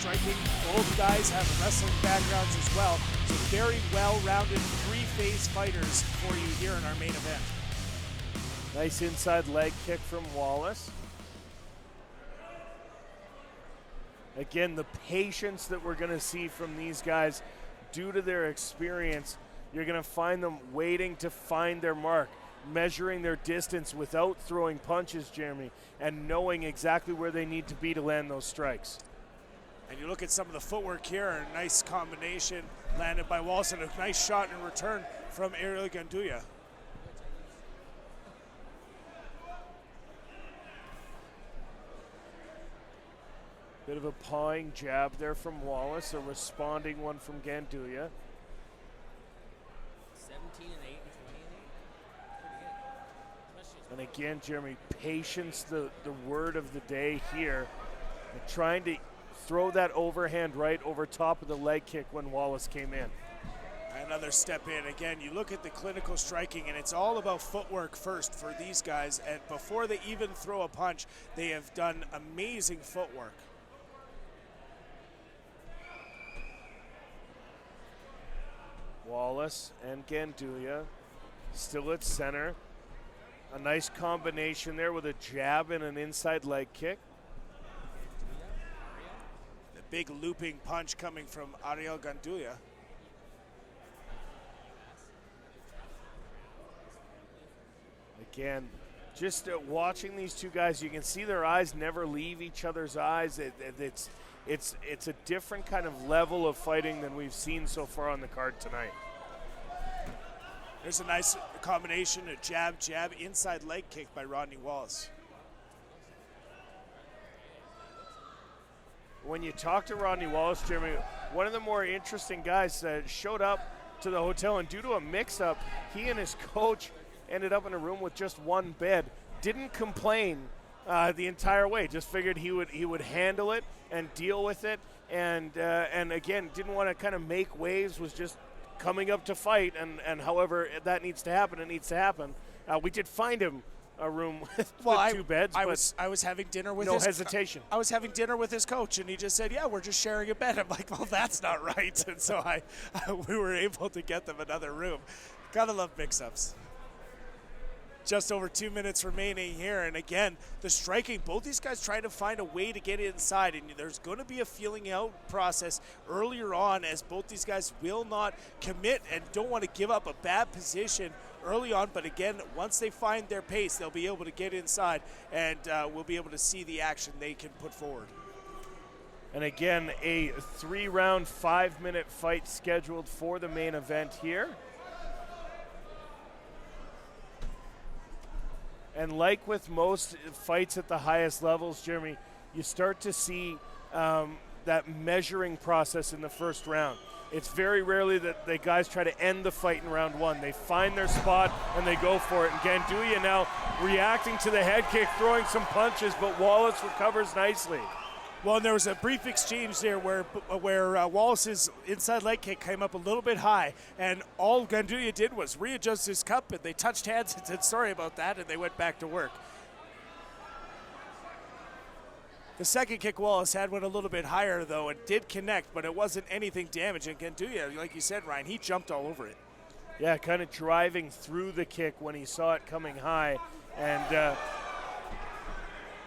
striking. Both guys have wrestling backgrounds as well. So very well-rounded three-phase fighters for you here in our main event. Nice inside leg kick from Wallace. Again, the patience that we're going to see from these guys due to their experience, you're going to find them waiting to find their mark, measuring their distance without throwing punches, Jeremy, and knowing exactly where they need to be to land those strikes. And you look at some of the footwork here, a nice combination landed by Wallace and a nice shot in return from Ariel Gandulla. Bit of a pawing jab there from Wallace, a responding one from Gandulla. 17 and 8 and 20 and 8. Pretty good. And again, Jeremy, patience, the word of the day here. And trying to throw that overhand right over top of the leg kick when Wallace came in. Another step in. Again, you look at the clinical striking, and it's all about footwork first for these guys. And before they even throw a punch, they have done amazing footwork. Wallace and Gandulla still at center. A nice combination there with a jab and an inside leg kick. The big looping punch coming from Ariel Gandulla. Again, just watching these two guys, you can see their eyes never leave each other's eyes. It's a different kind of level of fighting than we've seen so far on the card tonight. There's a nice combination, a jab, inside leg kick by Rodney Wallace. When you talk to Rodney Wallace, Jeremy, one of the more interesting guys showed up to the hotel, and due to a mix-up, he and his coach ended up in a room with just one bed. Didn't complain the entire way. Just figured he would handle it and deal with it, and again, didn't want to kind of make waves. Was just coming up to fight, and however that needs to happen, it needs to happen. We did find him a room with two beds. I was having dinner with no hesitation. I was having dinner with his coach, and he just said, "Yeah, we're just sharing a bed." I'm like, "Well, that's not right." And so we were able to get them another room. Gotta love mix-ups. Just over 2 minutes remaining here, and again, the striking, both these guys trying to find a way to get inside, and there's going to be a feeling out process earlier on, as both these guys will not commit and don't want to give up a bad position early on, but again, once they find their pace, they'll be able to get inside, and we'll be able to see the action they can put forward. And again, a 3-round, 5-minute fight scheduled for the main event here. And like with most fights at the highest levels, Jeremy, you start to see that measuring process in the first round. It's very rarely that the guys try to end the fight in round one. They find their spot and they go for it. And Gandulla now reacting to the head kick, throwing some punches, but Wallace recovers nicely. Well, and there was a brief exchange there where Wallace's inside leg kick came up a little bit high, and all Gandulla did was readjust his cup, and they touched hands and said sorry about that, and they went back to work. The second kick Wallace had went a little bit higher, though, and did connect, but it wasn't anything damaging. Gandulla, like you said, Ryan, he jumped all over it. Yeah, kind of driving through the kick when he saw it coming high, and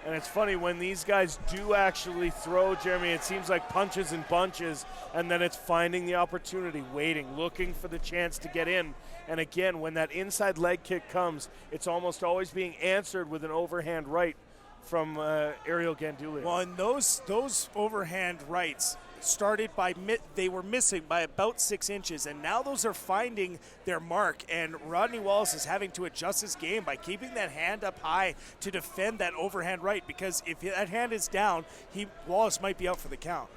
it's funny, when these guys do actually throw, Jeremy, it seems like punches and bunches, and then it's finding the opportunity, waiting, looking for the chance to get in. And again, when that inside leg kick comes, it's almost always being answered with an overhand right from Ariel Gandulla. Well, and those overhand rights started by they were missing by about 6 inches, and now those are finding their mark, and Rodney Wallace is having to adjust his game by keeping that hand up high to defend that overhand right, because if that hand is down, Wallace might be out for the count.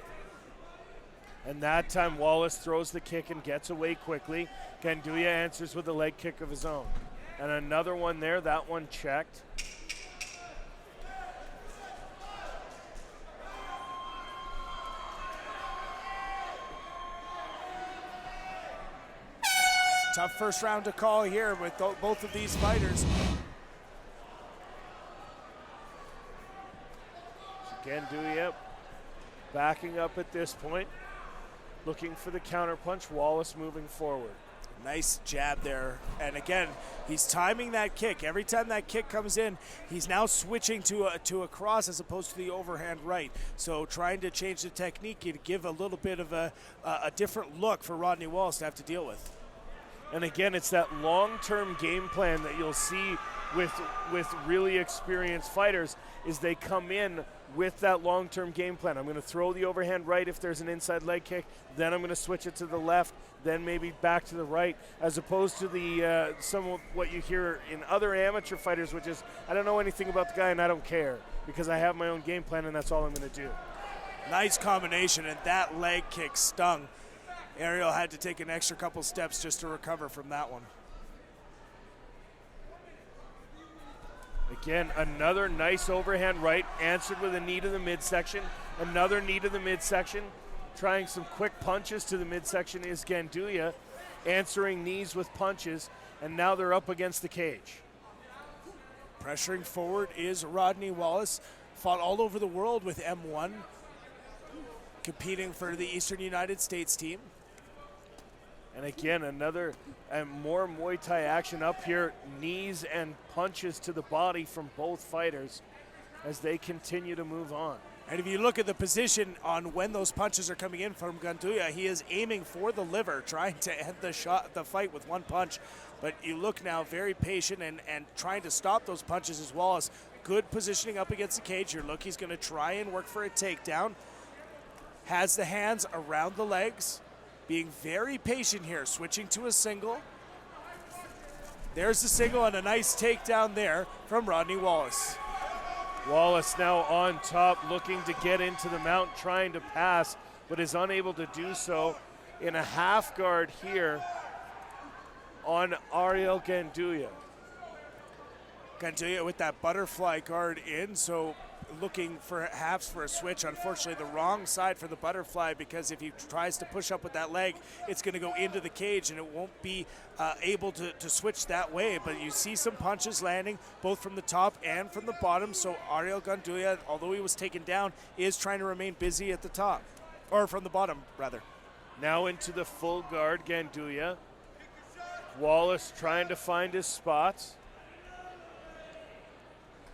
And that time Wallace throws the kick and gets away quickly. Gandulla answers with a leg kick of his own. And another one there, that one checked. Tough first round to call here with both of these fighters. Gandulla backing up at this point, looking for the counterpunch. Wallace moving forward. Nice jab there. And again, he's timing that kick. Every time that kick comes in, he's now switching to a cross as opposed to the overhand right. So trying to change the technique to give a little bit of a different look for Rodney Wallace to have to deal with. And again, it's that long-term game plan that you'll see with really experienced fighters is they come in with that long-term game plan. I'm going to throw the overhand right if there's an inside leg kick, then I'm going to switch it to the left, then maybe back to the right, as opposed to the some of what you hear in other amateur fighters, which is, I don't know anything about the guy and I don't care because I have my own game plan and that's all I'm going to do. Nice combination, and that leg kick stung. Ariel had to take an extra couple steps just to recover from that one. Again, another nice overhand right, answered with a knee to the midsection. Another knee to the midsection. Trying some quick punches to the midsection is Gandulla, answering knees with punches, and now they're up against the cage. Pressuring forward is Rodney Wallace. Fought all over the world with M1, competing for the Eastern United States team. And again, another more Muay Thai action up here. Knees and punches to the body from both fighters as they continue to move on. And if you look at the position on when those punches are coming in from Gandulla, he is aiming for the liver, trying to end the fight with one punch. But you look now very patient and trying to stop those punches as well as good positioning up against the cage. You look, he's going to try and work for a takedown. Has the hands around the legs. Being very patient here, switching to a single. There's the single and a nice takedown there from Rodney Wallace. Wallace now on top, looking to get into the mount, trying to pass, but is unable to do so. In a half guard here on Ariel Gandulla. Gandulla with that butterfly guard in, so looking perhaps for a switch. Unfortunately, the wrong side for the butterfly, because if he tries to push up with that leg, it's going to go into the cage and it won't be able to switch that way. But you see some punches landing both from the top and from the bottom. So Ariel Gandulla, although he was taken down, is trying to remain busy at the top, or from the bottom rather. Now into the full guard, Gandulla. Wallace trying to find his spots.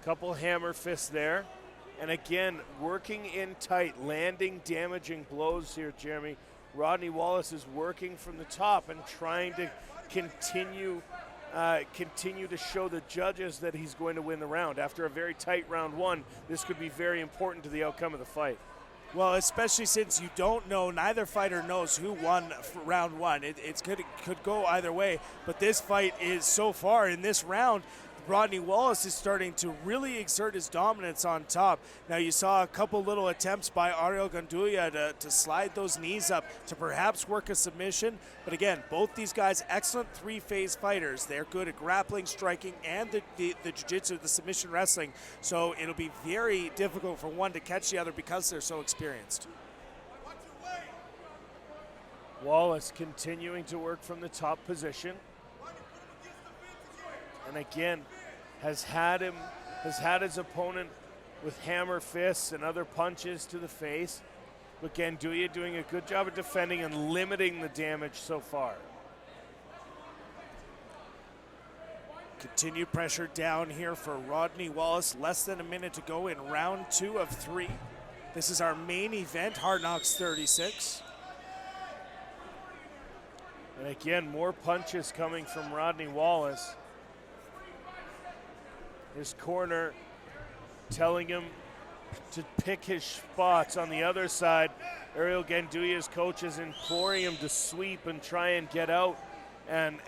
Couple hammer fists there. And again, working in tight, landing damaging blows here, Jeremy. Rodney Wallace is working from the top and trying to continue to show the judges that he's going to win the round. After a very tight round one, this could be very important to the outcome of the fight. Well, especially since you don't know, neither fighter knows who won round one. It could go either way, but this fight is so far in this round, Rodney Wallace is starting to really exert his dominance on top. Now you saw a couple little attempts by Ariel Gandulla to slide those knees up to perhaps work a submission. But again, both these guys, excellent three-phase fighters. They're good at grappling, striking, and the jiu-jitsu, the submission wrestling. So it'll be very difficult for one to catch the other because they're so experienced. Wallace continuing to work from the top position. And again, has had his opponent with hammer fists and other punches to the face. But Gandulla doing a good job of defending and limiting the damage so far. Continued pressure down here for Rodney Wallace. Less than a minute to go in round 2 of 3. This is our main event, Hard Knocks 36. And again, more punches coming from Rodney Wallace. His corner telling him to pick his spots. On the other side, Ariel Gandulla's coach is imploring him to sweep and try and get out and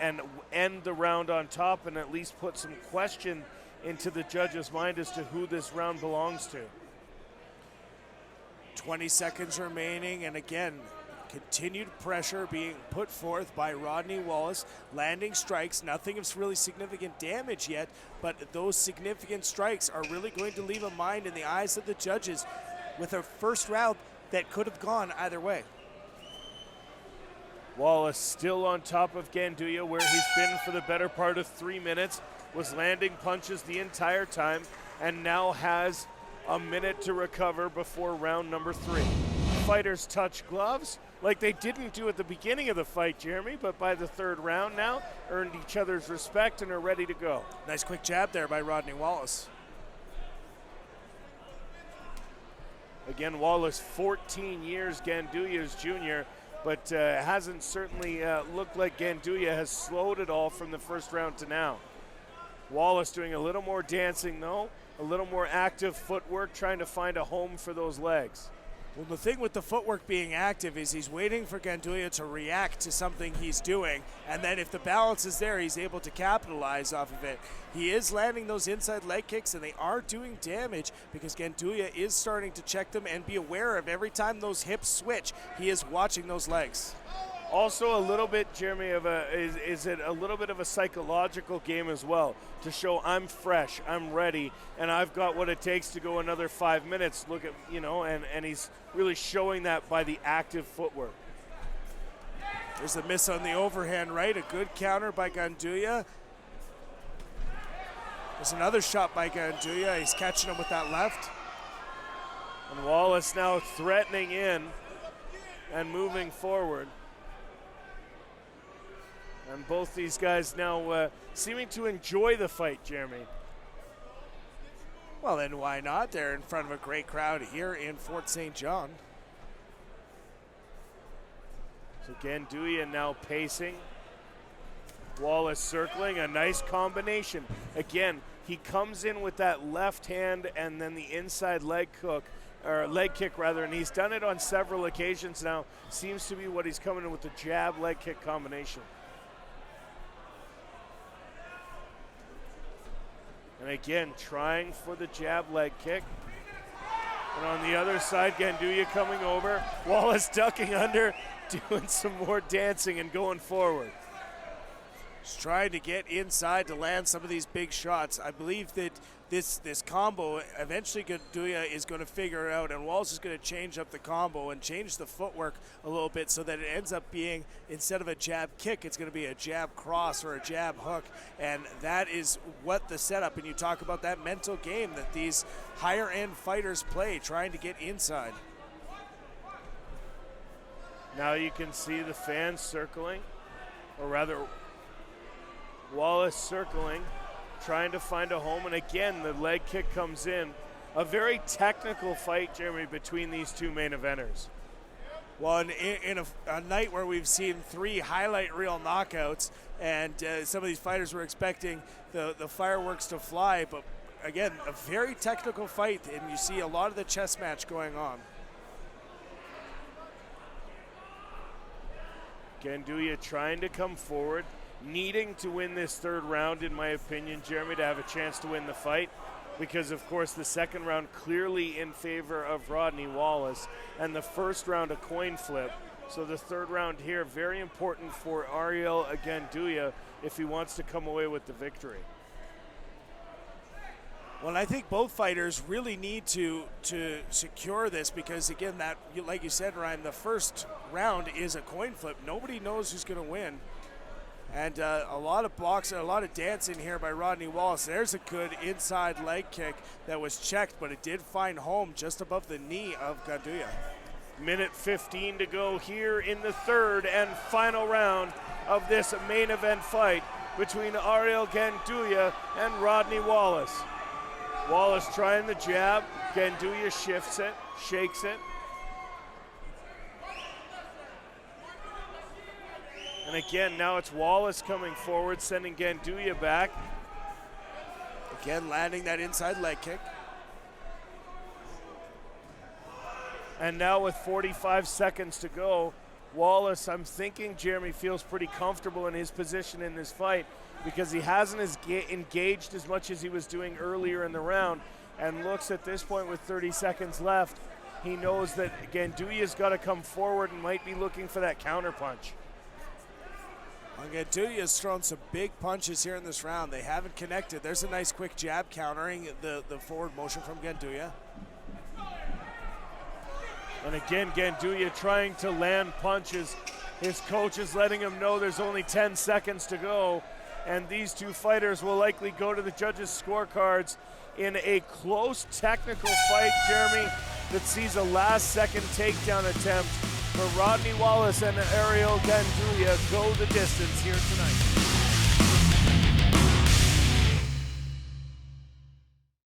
end the round on top and at least put some question into the judge's mind as to who this round belongs to. 20 seconds remaining, and again, continued pressure being put forth by Rodney Wallace, landing strikes, nothing of really significant damage yet, but those significant strikes are really going to leave a mind in the eyes of the judges with a first round that could have gone either way. Wallace still on top of Gandulla, where he's been for the better part of 3 minutes, was landing punches the entire time, and now has a minute to recover before round number 3. fighters touch gloves like they didn't do at the beginning of the fight, Jeremy, but by the third round now, earned each other's respect and are ready to go. Nice quick jab there by Rodney Wallace. Again, Wallace, 14 years Gandulla's junior, but hasn't certainly looked like Gandulla has slowed it all from the first round to now. Wallace doing a little more dancing, though, a little more active footwork, trying to find a home for those legs. Well, the thing with the footwork being active is he's waiting for Gandulla to react to something he's doing, and then if the balance is there, he's able to capitalize off of it. He is landing those inside leg kicks, and they are doing damage because Gandulla is starting to check them and be aware of every time those hips switch, he is watching those legs. Also a little bit, Jeremy, is it a little bit of a psychological game as well to show I'm fresh, I'm ready, and I've got what it takes to go another 5 minutes. Look at, and he's really showing that by the active footwork. There's a miss on the overhand right, a good counter by Gandulla. There's another shot by Gandulla. He's catching him with that left. And Wallace now threatening in and moving forward. And both these guys now seeming to enjoy the fight, Jeremy. Well, then why not? They're in front of a great crowd here in Fort St. John. So Gandulla now pacing. Wallace circling, a nice combination. Again, he comes in with that left hand and then the inside leg kick, and he's done it on several occasions now. Seems to be what he's coming in with, the jab leg kick combination. And again, trying for the jab leg kick. And on the other side, Gandulla coming over. Wallace ducking under, doing some more dancing and going forward. Just trying to get inside to land some of these big shots. I believe that this combo, eventually Gandulla is going to figure out, and Wallace is going to change up the combo and change the footwork a little bit so that it ends up being, instead of a jab kick, it's going to be a jab cross or a jab hook. And that is what the setup, and you talk about that mental game that these higher end fighters play, trying to get inside. Now you can see the fans circling, or rather Wallace circling, trying to find a home, and again the leg kick comes in. A very technical fight, Jeremy, between these two main eventers. Well, in a night where we've seen 3 highlight reel knockouts, and some of these fighters were expecting the fireworks to fly, but again, a very technical fight, and you see a lot of the chess match going on. Gandulla trying to come forward, needing to win this third round, in my opinion, Jeremy, to have a chance to win the fight, because of course the second round clearly in favor of Rodney Wallace, and the first round a coin flip. So the third round here, very important for Ariel Gandulla if he wants to come away with the victory. Well, I think both fighters really need to secure this, because again, that, like you said, Ryan, the first round is a coin flip. Nobody knows who's going to win. And a lot of boxing, a lot of dancing here by Rodney Wallace. There's a good inside leg kick that was checked, but it did find home just above the knee of Gandulla. Minute 15 to go here in the third and final round of this main event fight between Ariel Gandulla and Rodney Wallace. Wallace trying the jab. Gandulla shifts it, shakes it. And again, now it's Wallace coming forward, sending Gandulla back. Again, landing that inside leg kick. And now with 45 seconds to go, Wallace, I'm thinking Jeremy feels pretty comfortable in his position in this fight, because he hasn't engaged as much as he was doing earlier in the round, and looks at this point with 30 seconds left. He knows that Gandulla's got to come forward and might be looking for that counter punch. Gandulla's thrown some big punches here in this round. They haven't connected. There's a nice quick jab countering the forward motion from Gandulla. And again, Gandulla trying to land punches. His coach is letting him know there's only 10 seconds to go, and these two fighters will likely go to the judges' scorecards in a close technical fight, Jeremy. that sees a last-second takedown attempt for Rodney Wallace and Ariel Gandulla go the distance here tonight.